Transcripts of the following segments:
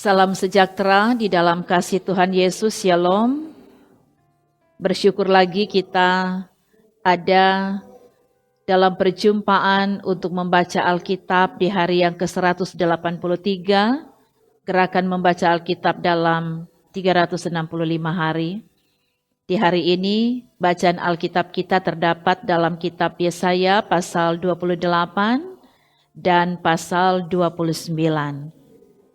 Salam sejahtera di dalam kasih Tuhan Yesus, Shalom. Bersyukur lagi kita ada dalam perjumpaan untuk membaca Alkitab di hari yang ke-183, gerakan membaca Alkitab dalam 365 hari. Di hari ini, bacaan Alkitab kita terdapat dalam kitab Yesaya pasal 28 dan pasal 29.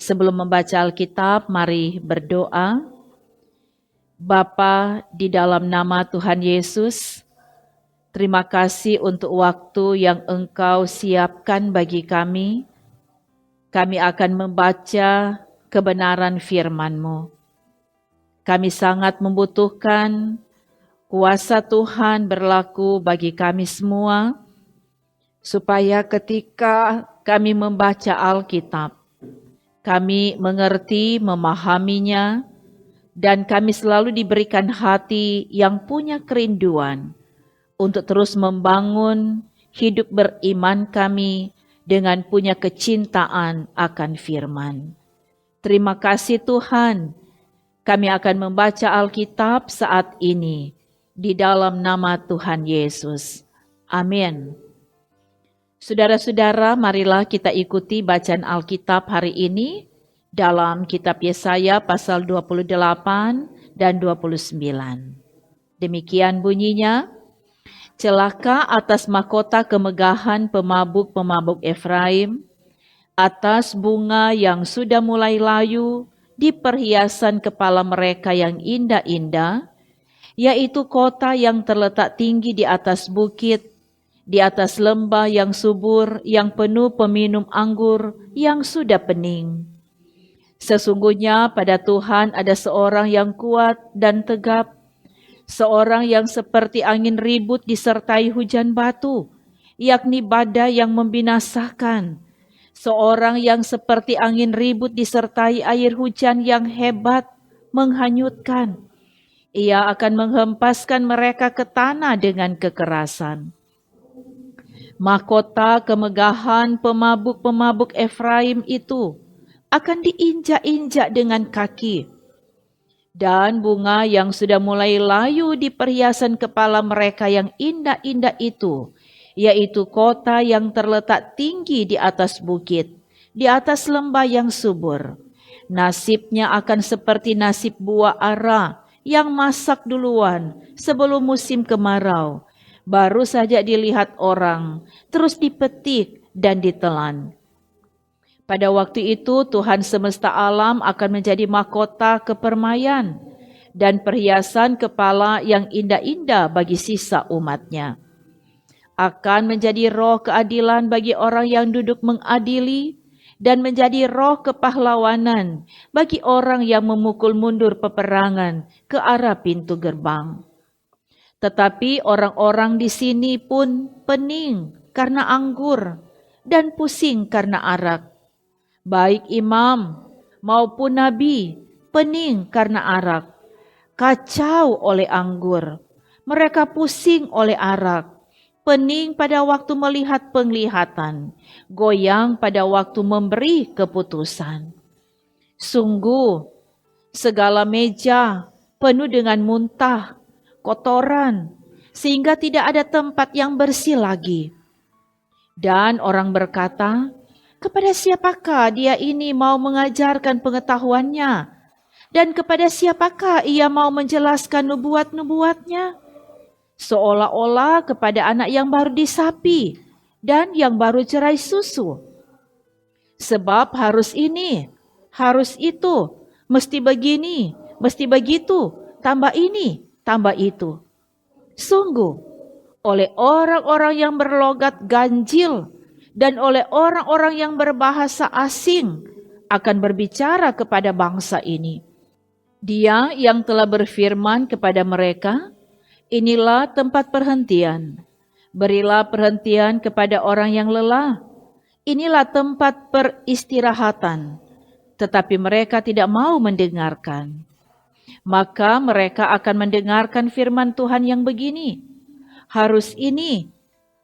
Sebelum membaca Alkitab, mari berdoa. Bapa, di dalam nama Tuhan Yesus, terima kasih untuk waktu yang Engkau siapkan bagi kami. Kami akan membaca kebenaran firman-Mu. Kami sangat membutuhkan kuasa Tuhan berlaku bagi kami semua, supaya ketika kami membaca Alkitab, kami mengerti, memahaminya, dan kami selalu diberikan hati yang punya kerinduan untuk terus membangun hidup beriman kami dengan punya kecintaan akan firman. Terima kasih Tuhan, kami akan membaca Alkitab saat ini di dalam nama Tuhan Yesus. Amin. Saudara-saudara, marilah kita ikuti bacaan Alkitab hari ini dalam kitab Yesaya pasal 28 dan 29. Demikian bunyinya, celaka atas mahkota kemegahan pemabuk-pemabuk Efraim, atas bunga yang sudah mulai layu di perhiasan kepala mereka yang indah-indah, yaitu kota yang terletak tinggi di atas bukit, di atas lembah yang subur, yang penuh peminum anggur yang sudah pening. Sesungguhnya pada Tuhan ada seorang yang kuat dan tegap, seorang yang seperti angin ribut disertai hujan batu, yakni badai yang membinasakan, seorang yang seperti angin ribut disertai air hujan yang hebat menghanyutkan. Ia akan menghempaskan mereka ke tanah dengan kekerasan. Mahkota kemegahan pemabuk-pemabuk Efraim itu akan diinjak-injak dengan kaki. Dan bunga yang sudah mulai layu di perhiasan kepala mereka yang indah-indah itu, yaitu kota yang terletak tinggi di atas bukit, di atas lembah yang subur. Nasibnya akan seperti nasib buah ara yang masak duluan sebelum musim kemarau. Baru saja dilihat orang, terus dipetik dan ditelan. Pada waktu itu Tuhan semesta alam akan menjadi mahkota kepermaian dan perhiasan kepala yang indah-indah bagi sisa umatnya. Akan menjadi roh keadilan bagi orang yang duduk mengadili dan menjadi roh kepahlawanan bagi orang yang memukul mundur peperangan ke arah pintu gerbang. Tetapi orang-orang di sini pun pening karena anggur dan pusing karena arak. Baik imam maupun nabi pening karena arak, kacau oleh anggur, mereka pusing oleh arak, pening pada waktu melihat penglihatan, goyang pada waktu memberi keputusan. Sungguh, segala meja penuh dengan muntah, kotoran, sehingga tidak ada tempat yang bersih lagi. Dan orang berkata, kepada siapakah dia ini mau mengajarkan pengetahuannya? Dan kepada siapakah ia mau menjelaskan nubuat-nubuatnya? Seolah-olah kepada anak yang baru disapi dan yang baru cerai susu. Sebab harus ini, harus itu, mesti begini, mesti begitu, tambah ini, tambah itu. Sungguh, oleh orang-orang yang berlogat ganjil dan oleh orang-orang yang berbahasa asing akan berbicara kepada bangsa ini. Dia yang telah berfirman kepada mereka, inilah tempat perhentian. Berilah perhentian kepada orang yang lelah. Inilah tempat peristirahatan. Tetapi mereka tidak mau mendengarkan. Maka mereka akan mendengarkan firman Tuhan yang begini, harus ini,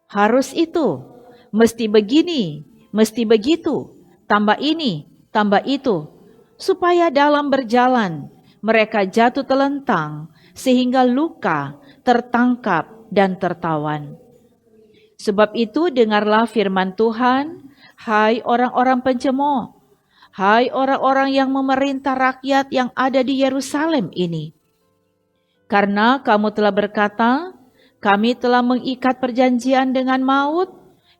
harus itu, mesti begini, mesti begitu, tambah ini, tambah itu, supaya dalam berjalan mereka jatuh telentang sehingga luka, tertangkap, dan tertawan. Sebab itu dengarlah firman Tuhan, hai orang-orang pencemooh, hai orang-orang yang memerintah rakyat yang ada di Yerusalem ini. Karena kamu telah berkata, kami telah mengikat perjanjian dengan maut,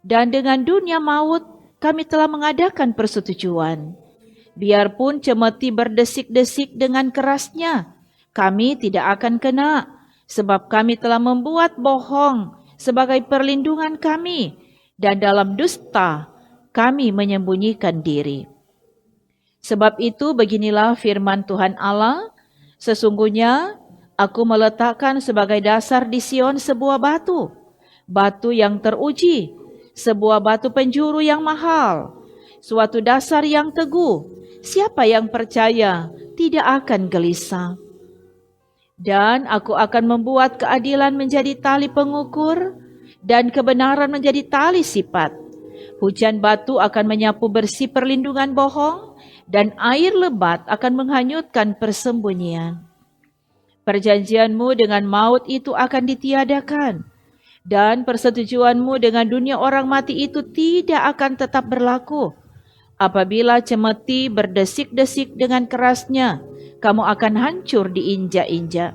dan dengan dunia maut kami telah mengadakan persetujuan. Biarpun cemeti berdesik-desik dengan kerasnya, kami tidak akan kena, sebab kami telah membuat bohong sebagai perlindungan kami, dan dalam dusta kami menyembunyikan diri. Sebab itu beginilah firman Tuhan Allah, sesungguhnya aku meletakkan sebagai dasar di Sion sebuah batu, batu yang teruji, sebuah batu penjuru yang mahal, suatu dasar yang teguh. Siapa yang percaya tidak akan gelisah. Dan aku akan membuat keadilan menjadi tali pengukur dan kebenaran menjadi tali sipat. Hujan batu akan menyapu bersih perlindungan bohong, dan air lebat akan menghanyutkan persembunyian. Perjanjianmu dengan maut itu akan ditiadakan, dan persetujuanmu dengan dunia orang mati itu tidak akan tetap berlaku. Apabila cemeti berdesik-desik dengan kerasnya, kamu akan hancur diinjak-injak.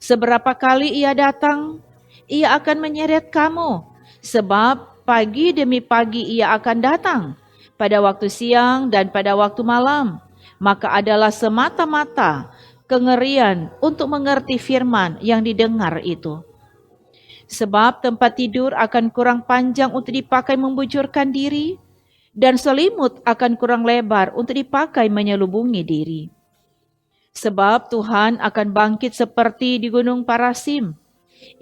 Seberapa kali ia datang, ia akan menyeret kamu, sebab pagi demi pagi ia akan datang, pada waktu siang dan pada waktu malam, maka adalah semata-mata kengerian untuk mengerti firman yang didengar itu. Sebab tempat tidur akan kurang panjang untuk dipakai membujurkan diri, dan selimut akan kurang lebar untuk dipakai menyelubungi diri. Sebab Tuhan akan bangkit seperti di gunung Parasim,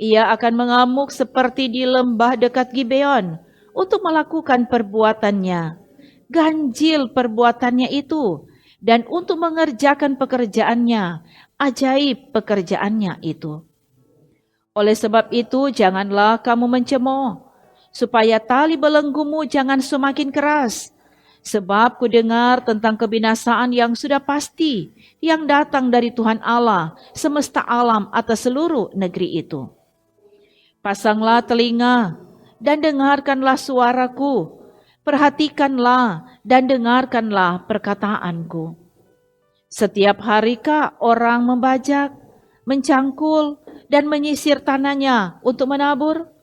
ia akan mengamuk seperti di lembah dekat Gibeon untuk melakukan perbuatannya, ganjil perbuatannya itu, dan untuk mengerjakan pekerjaannya, ajaib pekerjaannya itu. Oleh sebab itu janganlah kamu mencemooh, supaya tali belenggumu jangan semakin keras. Sebab ku dengar tentang kebinasaan yang sudah pasti, yang datang dari Tuhan Allah, semesta alam atas seluruh negeri itu. Pasanglah telinga dan dengarkanlah suaraku, perhatikanlah dan dengarkanlah perkataanku. Setiap harikah orang membajak, mencangkul, dan menyisir tanahnya untuk menabur?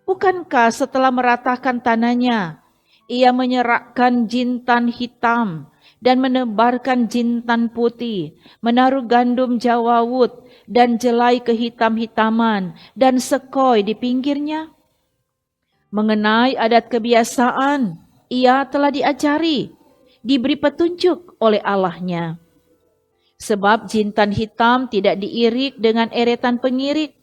Bukankah setelah meratakan tanahnya, ia menyerakkan jintan hitam dan menebarkan jintan putih, menaruh gandum jawawut dan jelai kehitam-hitaman dan sekoi di pinggirnya? Mengenai adat kebiasaan, ia telah diajari, diberi petunjuk oleh Allahnya. Sebab jintan hitam tidak diirik dengan eretan pengirik,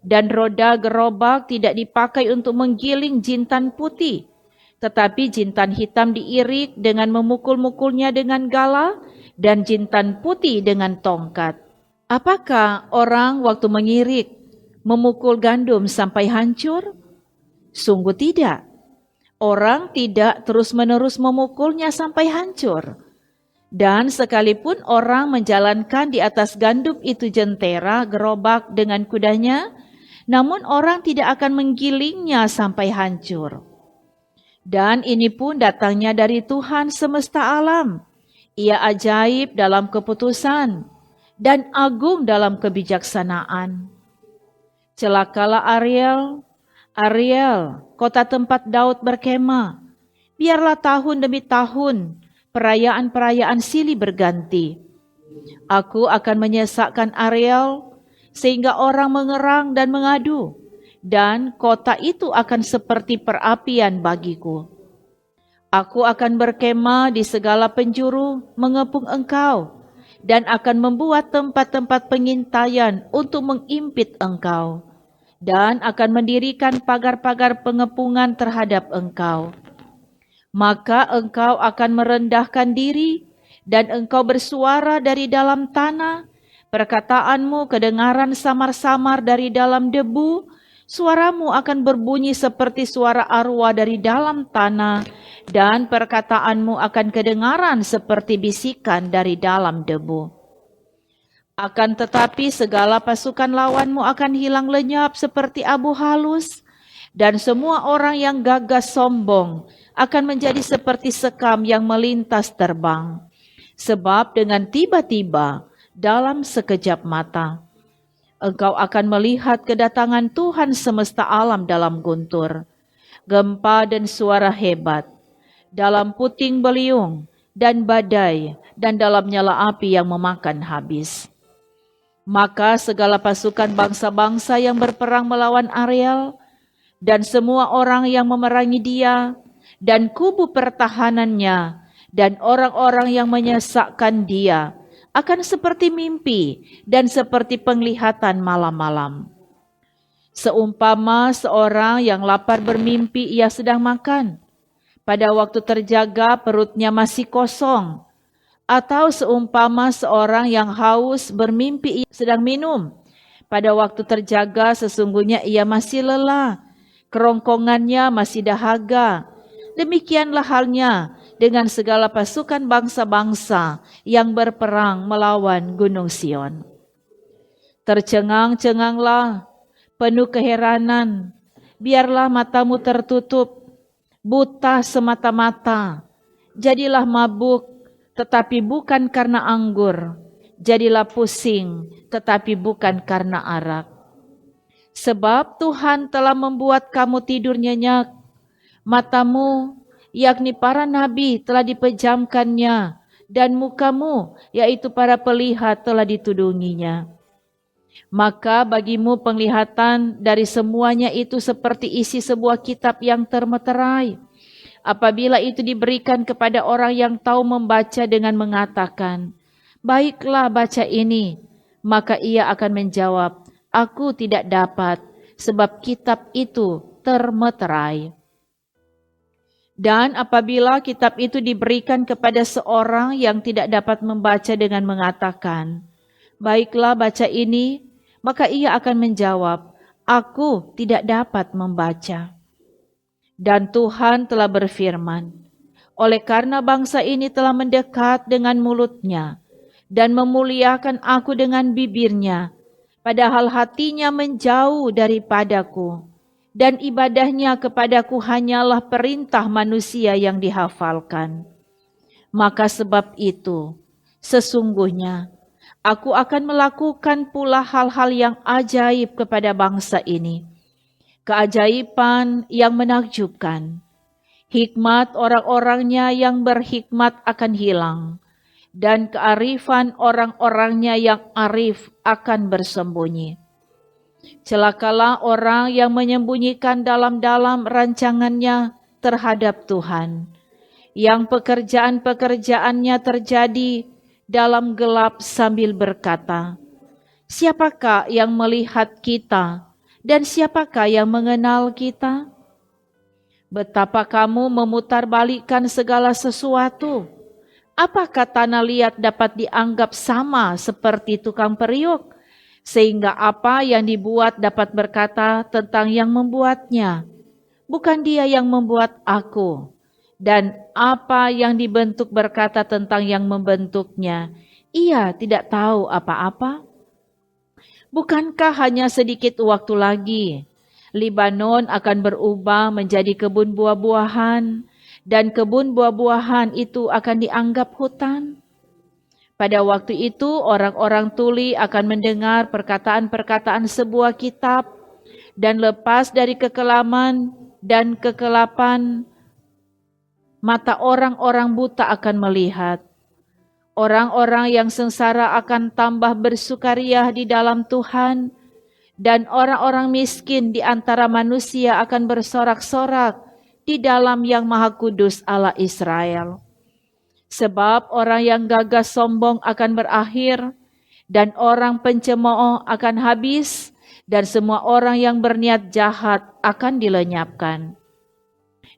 dan roda gerobak tidak dipakai untuk menggiling jintan putih, tetapi jintan hitam diirik dengan memukul-mukulnya dengan gala, dan jintan putih dengan tongkat. Apakah orang waktu mengirik memukul gandum sampai hancur? Sungguh tidak. Orang tidak terus-menerus memukulnya sampai hancur. Dan sekalipun orang menjalankan di atas gandum itu jentera gerobak dengan kudanya, namun orang tidak akan menggilingnya sampai hancur. Dan ini pun datangnya dari Tuhan semesta alam. Ia ajaib dalam keputusan dan agung dalam kebijaksanaan. Celakalah Ariel, kota tempat Daud berkemah. Biarlah tahun demi tahun perayaan-perayaan silih berganti. Aku akan menyesakkan Ariel sehingga orang mengerang dan mengadu, dan kota itu akan seperti perapian bagiku. Aku akan berkemah di segala penjuru mengepung engkau, dan akan membuat tempat-tempat pengintaian untuk mengimpit engkau, dan akan mendirikan pagar-pagar pengepungan terhadap engkau. Maka engkau akan merendahkan diri dan engkau bersuara dari dalam tanah, perkataanmu kedengaran samar-samar dari dalam debu, suaramu akan berbunyi seperti suara arwah dari dalam tanah, dan perkataanmu akan kedengaran seperti bisikan dari dalam debu. Akan tetapi segala pasukan lawanmu akan hilang lenyap seperti abu halus, dan semua orang yang gagah sombong akan menjadi seperti sekam yang melintas terbang. Sebab dengan tiba-tiba dalam sekejap mata, engkau akan melihat kedatangan Tuhan semesta alam dalam guntur, gempa dan suara hebat, dalam puting beliung dan badai, dan dalam nyala api yang memakan habis. Maka segala pasukan bangsa-bangsa yang berperang melawan Ariel, dan semua orang yang memerangi dia, dan kubu pertahanannya, dan orang-orang yang menyesakkan dia, akan seperti mimpi dan seperti penglihatan malam-malam. Seumpama seorang yang lapar bermimpi ia sedang makan, pada waktu terjaga perutnya masih kosong, atau seumpama seorang yang haus bermimpi ia sedang minum, pada waktu terjaga sesungguhnya ia masih lelah, kerongkongannya masih dahaga. Demikianlah halnya dengan segala pasukan bangsa-bangsa yang berperang melawan Gunung Sion. Tercengang-cenganglah, penuh keheranan, biarlah matamu tertutup, buta semata-mata, jadilah mabuk, tetapi bukan karena anggur, jadilah pusing, tetapi bukan karena arak. Sebab Tuhan telah membuat kamu tidur nyenyak, matamu, yakni para nabi, telah dipejamkannya, dan mukamu, yaitu para pelihat, telah ditudunginya. Maka bagimu penglihatan dari semuanya itu seperti isi sebuah kitab yang termeterai, apabila itu diberikan kepada orang yang tahu membaca dengan mengatakan, baiklah baca ini, maka ia akan menjawab, aku tidak dapat, sebab kitab itu termeterai. Dan apabila kitab itu diberikan kepada seorang yang tidak dapat membaca dengan mengatakan, baiklah baca ini, maka ia akan menjawab, aku tidak dapat membaca. Dan Tuhan telah berfirman, oleh karena bangsa ini telah mendekat dengan mulutnya dan memuliakan aku dengan bibirnya, padahal hatinya menjauh daripadaku, dan ibadahnya kepadaku hanyalah perintah manusia yang dihafalkan. Maka sebab itu, sesungguhnya aku akan melakukan pula hal-hal yang ajaib kepada bangsa ini, keajaiban yang menakjubkan. Hikmat orang-orangnya yang berhikmat akan hilang, dan kearifan orang-orangnya yang arif akan bersembunyi. Celakalah orang yang menyembunyikan dalam-dalam rancangannya terhadap Tuhan, yang pekerjaan-pekerjaannya terjadi dalam gelap sambil berkata, siapakah yang melihat kita? Dan siapakah yang mengenal kita? Betapa kamu memutarbalikkan segala sesuatu. Apakah tanah liat dapat dianggap sama seperti tukang periuk? Sehingga apa yang dibuat dapat berkata tentang yang membuatnya, bukan dia yang membuat aku. Dan apa yang dibentuk berkata tentang yang membentuknya, ia tidak tahu apa-apa. Bukankah hanya sedikit waktu lagi, Libanon akan berubah menjadi kebun buah-buahan, dan kebun buah-buahan itu akan dianggap hutan? Pada waktu itu orang-orang tuli akan mendengar perkataan-perkataan sebuah kitab, dan lepas dari kekelaman dan kekelapan, mata orang-orang buta akan melihat. Orang-orang yang sengsara akan tambah bersukaria di dalam Tuhan, dan orang-orang miskin di antara manusia akan bersorak-sorak di dalam Yang Maha Kudus Allah Israel. Sebab orang yang gagah sombong akan berakhir, dan orang pencemooh akan habis, dan semua orang yang berniat jahat akan dilenyapkan.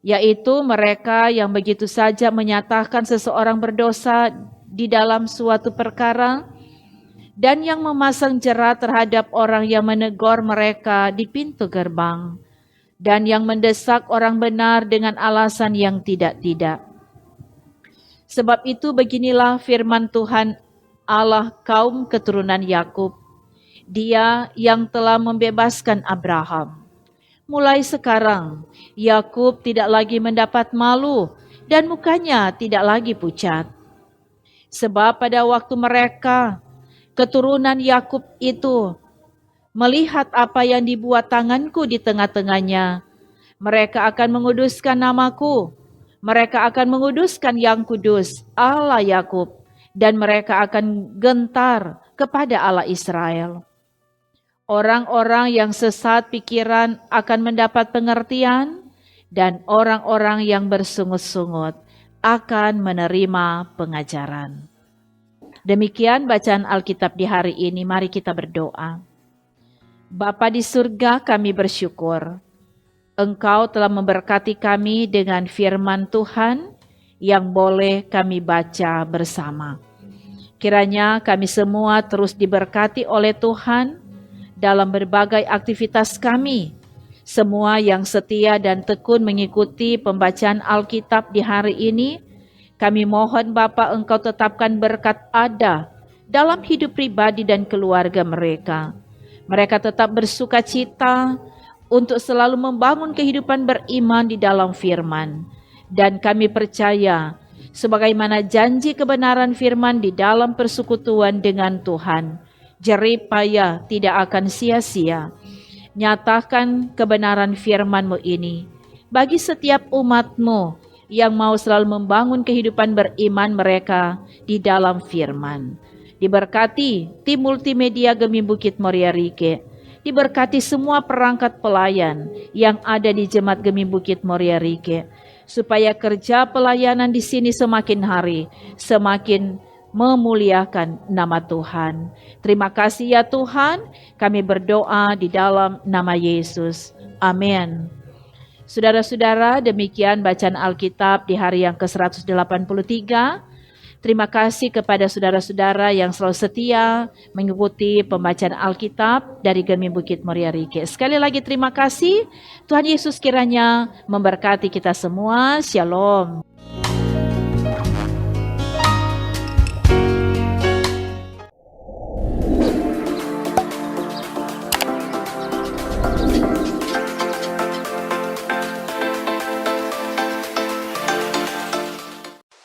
Yaitu mereka yang begitu saja menyatakan seseorang berdosa di dalam suatu perkara, dan yang memasang jerat terhadap orang yang menegur mereka di pintu gerbang, dan yang mendesak orang benar dengan alasan yang tidak-tidak. Sebab itu beginilah firman Tuhan Allah kaum keturunan Yakub, Dia yang telah membebaskan Abraham. Mulai sekarang, Yakub tidak lagi mendapat malu dan mukanya tidak lagi pucat. Sebab pada waktu mereka, keturunan Yakub itu, melihat apa yang dibuat tanganku di tengah-tengahnya, mereka akan menguduskan namaku. Mereka akan menguduskan yang kudus, Allah Yakub, dan mereka akan gentar kepada Allah Israel. Orang-orang yang sesat pikiran akan mendapat pengertian, dan orang-orang yang bersungut-sungut akan menerima pengajaran. Demikian bacaan Alkitab di hari ini. Mari kita berdoa. Bapa di surga, kami bersyukur Engkau telah memberkati kami dengan firman Tuhan yang boleh kami baca bersama. Kiranya kami semua terus diberkati oleh Tuhan dalam berbagai aktivitas kami. Semua yang setia dan tekun mengikuti pembacaan Alkitab di hari ini, kami mohon Bapa Engkau tetapkan berkat ada dalam hidup pribadi dan keluarga mereka. Mereka tetap bersuka cita untuk selalu membangun kehidupan beriman di dalam firman. Dan kami percaya, sebagaimana janji kebenaran firman di dalam persekutuan dengan Tuhan, jerih payah tidak akan sia-sia. Nyatakan kebenaran firman-Mu ini bagi setiap umat-Mu yang mau selalu membangun kehidupan beriman mereka di dalam firman. Diberkati tim multimedia Gemi Bukit Moria Rike. Diberkati semua perangkat pelayan yang ada di Jemaat Gemi Bukit Moria Rike, supaya kerja pelayanan di sini semakin hari semakin memuliakan nama Tuhan. Terima kasih ya Tuhan, kami berdoa di dalam nama Yesus. Amin. Saudara-saudara, demikian bacaan Alkitab di hari yang ke-183. Terima kasih kepada saudara-saudara yang selalu setia mengikuti pembacaan Alkitab dari Gemi Bukit Moria Rike. Sekali lagi terima kasih. Tuhan Yesus kiranya memberkati kita semua. Shalom.